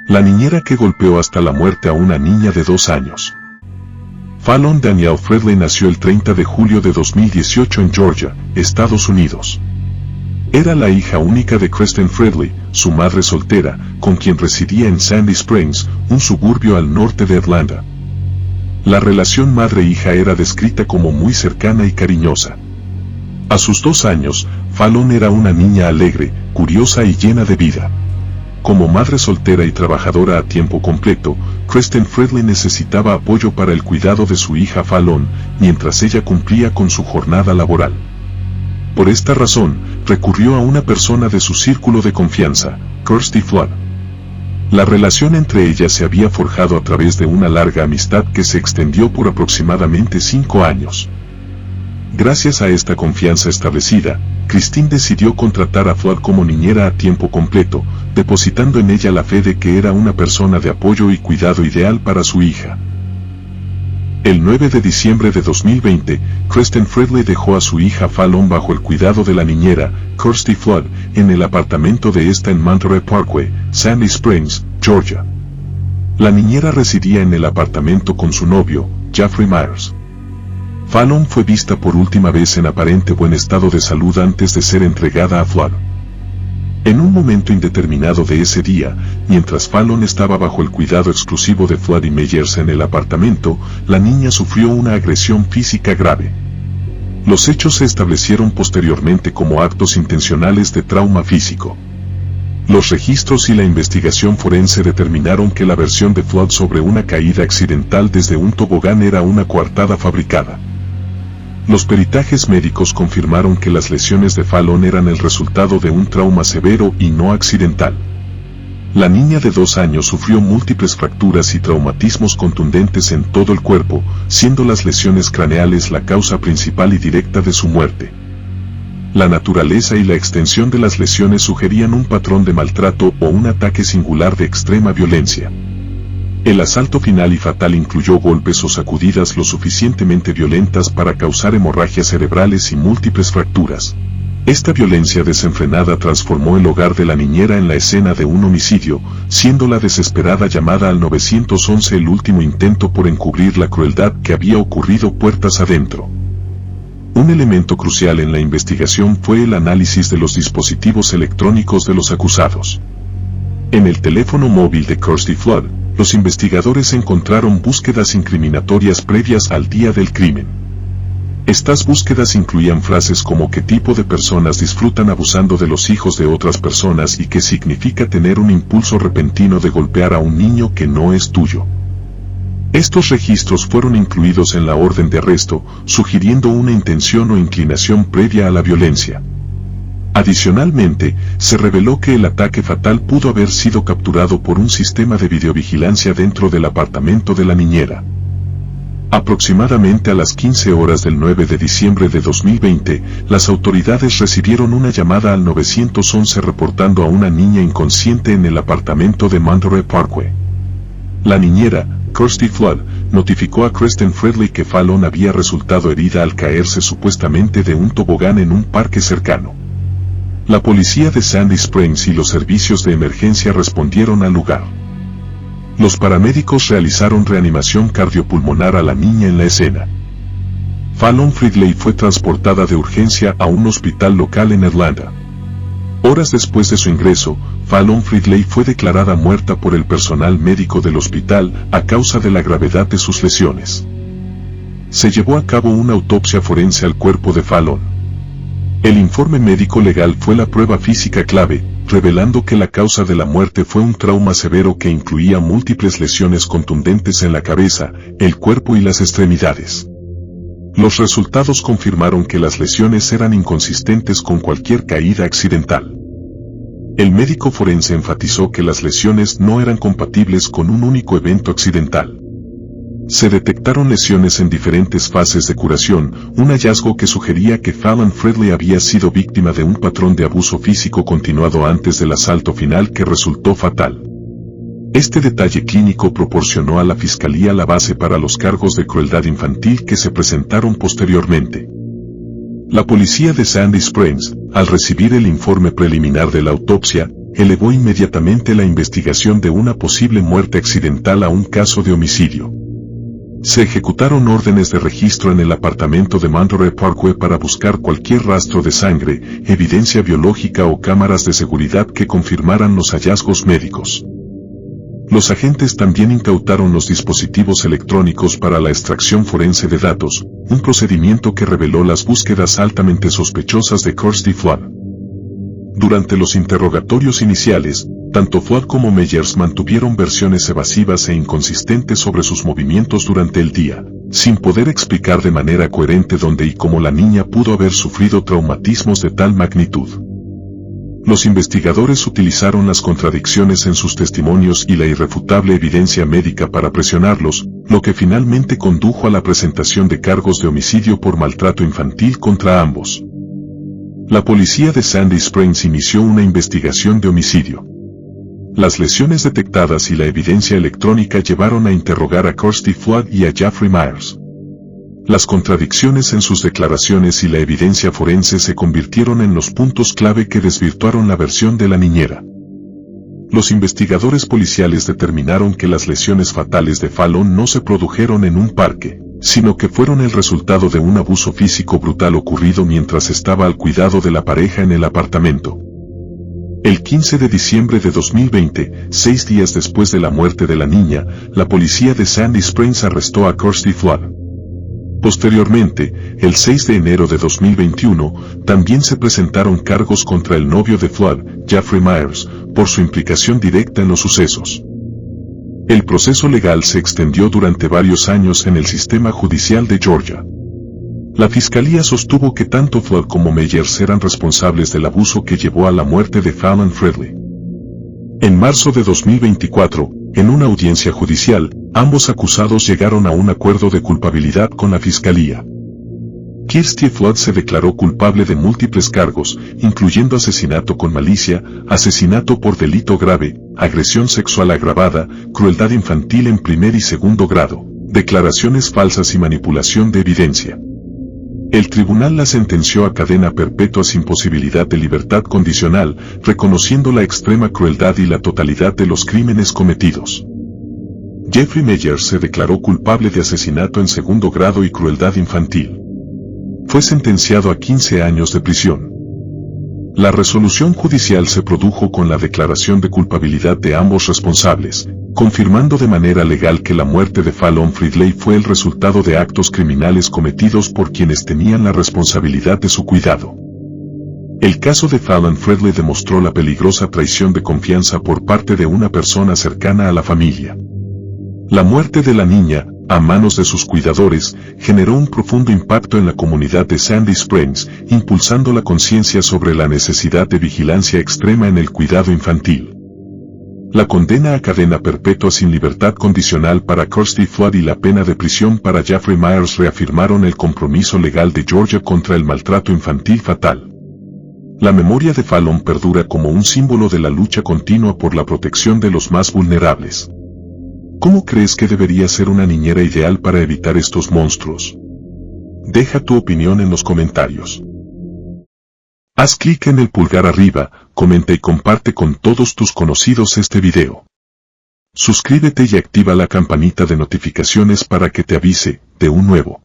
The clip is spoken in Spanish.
La niñera que golpeó hasta la muerte a una niña de 2 años. Fallon Danielle Fredley nació el 30 de julio de 2018 en Georgia, Estados Unidos. Era la hija única de Kristen Fredley, su madre soltera, con quien residía en Sandy Springs, un suburbio al norte de Atlanta. La relación madre-hija era descrita como muy cercana y cariñosa. A sus 2 años, Fallon era una niña alegre, curiosa y llena de vida. Como madre soltera y trabajadora a tiempo completo, Kristen Fredley necesitaba apoyo para el cuidado de su hija Fallon, mientras ella cumplía con su jornada laboral. Por esta razón, recurrió a una persona de su círculo de confianza, Kirsty Flood. La relación entre ellas se había forjado a través de una larga amistad que se extendió por aproximadamente 5 años. Gracias a esta confianza establecida, Christine decidió contratar a Flood como niñera a tiempo completo, depositando en ella la fe de que era una persona de apoyo y cuidado ideal para su hija. El 9 de diciembre de 2020, Kristen Fredley dejó a su hija Fallon bajo el cuidado de la niñera, Kirsty Flood, en el apartamento de esta en Monterey Parkway, Sandy Springs, Georgia. La niñera residía en el apartamento con su novio, Jeffrey Myers. Fallon fue vista por última vez en aparente buen estado de salud antes de ser entregada a Flood. En un momento indeterminado de ese día, mientras Fallon estaba bajo el cuidado exclusivo de Flood y Myers en el apartamento, la niña sufrió una agresión física grave. Los hechos se establecieron posteriormente como actos intencionales de trauma físico. Los registros y la investigación forense determinaron que la versión de Flood sobre una caída accidental desde un tobogán era una coartada fabricada. Los peritajes médicos confirmaron que las lesiones de Fallon eran el resultado de un trauma severo y no accidental. La niña de 2 años sufrió múltiples fracturas y traumatismos contundentes en todo el cuerpo, siendo las lesiones craneales la causa principal y directa de su muerte. La naturaleza y la extensión de las lesiones sugerían un patrón de maltrato o un ataque singular de extrema violencia. El asalto final y fatal incluyó golpes o sacudidas lo suficientemente violentas para causar hemorragias cerebrales y múltiples fracturas. Esta violencia desenfrenada transformó el hogar de la niñera en la escena de un homicidio, siendo la desesperada llamada al 911 el último intento por encubrir la crueldad que había ocurrido puertas adentro. Un elemento crucial en la investigación fue el análisis de los dispositivos electrónicos de los acusados. En el teléfono móvil de Kirsty Flood, los investigadores encontraron búsquedas incriminatorias previas al día del crimen. Estas búsquedas incluían frases como ¿qué tipo de personas disfrutan abusando de los hijos de otras personas y qué significa tener un impulso repentino de golpear a un niño que no es tuyo? Estos registros fueron incluidos en la orden de arresto, sugiriendo una intención o inclinación previa a la violencia. Adicionalmente, se reveló que el ataque fatal pudo haber sido capturado por un sistema de videovigilancia dentro del apartamento de la niñera. Aproximadamente a las 15 horas del 9 de diciembre de 2020, las autoridades recibieron una llamada al 911 reportando a una niña inconsciente en el apartamento de Monterey Parkway. La niñera, Kirsty Flood, notificó a Kristen Fredley que Fallon había resultado herida al caerse supuestamente de un tobogán en un parque cercano. La policía de Sandy Springs y los servicios de emergencia respondieron al lugar. Los paramédicos realizaron reanimación cardiopulmonar a la niña en la escena. Fallon Fredley fue transportada de urgencia a un hospital local en Atlanta. Horas después de su ingreso, Fallon Fredley fue declarada muerta por el personal médico del hospital a causa de la gravedad de sus lesiones. Se llevó a cabo una autopsia forense al cuerpo de Fallon. El informe médico legal fue la prueba física clave, revelando que la causa de la muerte fue un trauma severo que incluía múltiples lesiones contundentes en la cabeza, el cuerpo y las extremidades. Los resultados confirmaron que las lesiones eran inconsistentes con cualquier caída accidental. El médico forense enfatizó que las lesiones no eran compatibles con un único evento accidental. Se detectaron lesiones en diferentes fases de curación, un hallazgo que sugería que Fallon Fredley había sido víctima de un patrón de abuso físico continuado antes del asalto final que resultó fatal. Este detalle clínico proporcionó a la fiscalía la base para los cargos de crueldad infantil que se presentaron posteriormente. La policía de Sandy Springs, al recibir el informe preliminar de la autopsia, elevó inmediatamente la investigación de una posible muerte accidental a un caso de homicidio. Se ejecutaron órdenes de registro en el apartamento de Monterey Parkway para buscar cualquier rastro de sangre, evidencia biológica o cámaras de seguridad que confirmaran los hallazgos médicos. Los agentes también incautaron los dispositivos electrónicos para la extracción forense de datos, un procedimiento que reveló las búsquedas altamente sospechosas de Kirsty Flood. Durante los interrogatorios iniciales, tanto Flood como Meyers mantuvieron versiones evasivas e inconsistentes sobre sus movimientos durante el día, sin poder explicar de manera coherente dónde y cómo la niña pudo haber sufrido traumatismos de tal magnitud. Los investigadores utilizaron las contradicciones en sus testimonios y la irrefutable evidencia médica para presionarlos, lo que finalmente condujo a la presentación de cargos de homicidio por maltrato infantil contra ambos. La policía de Sandy Springs inició una investigación de homicidio. Las lesiones detectadas y la evidencia electrónica llevaron a interrogar a Kirsty Flood y a Jeffrey Myers. Las contradicciones en sus declaraciones y la evidencia forense se convirtieron en los puntos clave que desvirtuaron la versión de la niñera. Los investigadores policiales determinaron que las lesiones fatales de Fallon no se produjeron en un parque, sino que fueron el resultado de un abuso físico brutal ocurrido mientras estaba al cuidado de la pareja en el apartamento. El 15 de diciembre de 2020, 6 días después de la muerte de la niña, la policía de Sandy Springs arrestó a Kirsty Flood. Posteriormente, el 6 de enero de 2021, también se presentaron cargos contra el novio de Flood, Jeffrey Myers, por su implicación directa en los sucesos. El proceso legal se extendió durante varios años en el sistema judicial de Georgia. La fiscalía sostuvo que tanto Flood como Meyers eran responsables del abuso que llevó a la muerte de Fallon Fredley. En marzo de 2024, en una audiencia judicial, ambos acusados llegaron a un acuerdo de culpabilidad con la fiscalía. Kirsty Flood se declaró culpable de múltiples cargos, incluyendo asesinato con malicia, asesinato por delito grave, agresión sexual agravada, crueldad infantil en primer y segundo grado, declaraciones falsas y manipulación de evidencia. El tribunal la sentenció a cadena perpetua sin posibilidad de libertad condicional, reconociendo la extrema crueldad y la totalidad de los crímenes cometidos. Jeffrey Meyers se declaró culpable de asesinato en segundo grado y crueldad infantil. Fue sentenciado a 15 años de prisión. La resolución judicial se produjo con la declaración de culpabilidad de ambos responsables, confirmando de manera legal que la muerte de Fallon Fredley fue el resultado de actos criminales cometidos por quienes tenían la responsabilidad de su cuidado. El caso de Fallon Fredley demostró la peligrosa traición de confianza por parte de una persona cercana a la familia. La muerte de la niña, a manos de sus cuidadores, generó un profundo impacto en la comunidad de Sandy Springs, impulsando la conciencia sobre la necesidad de vigilancia extrema en el cuidado infantil. La condena a cadena perpetua sin libertad condicional para Kirsty Flood y la pena de prisión para Jeffrey Myers reafirmaron el compromiso legal de Georgia contra el maltrato infantil fatal. La memoria de Fallon perdura como un símbolo de la lucha continua por la protección de los más vulnerables. ¿Cómo crees que debería ser una niñera ideal para evitar estos monstruos? Deja tu opinión en los comentarios. Haz clic en el pulgar arriba, comenta y comparte con todos tus conocidos este video. Suscríbete y activa la campanita de notificaciones para que te avise de un nuevo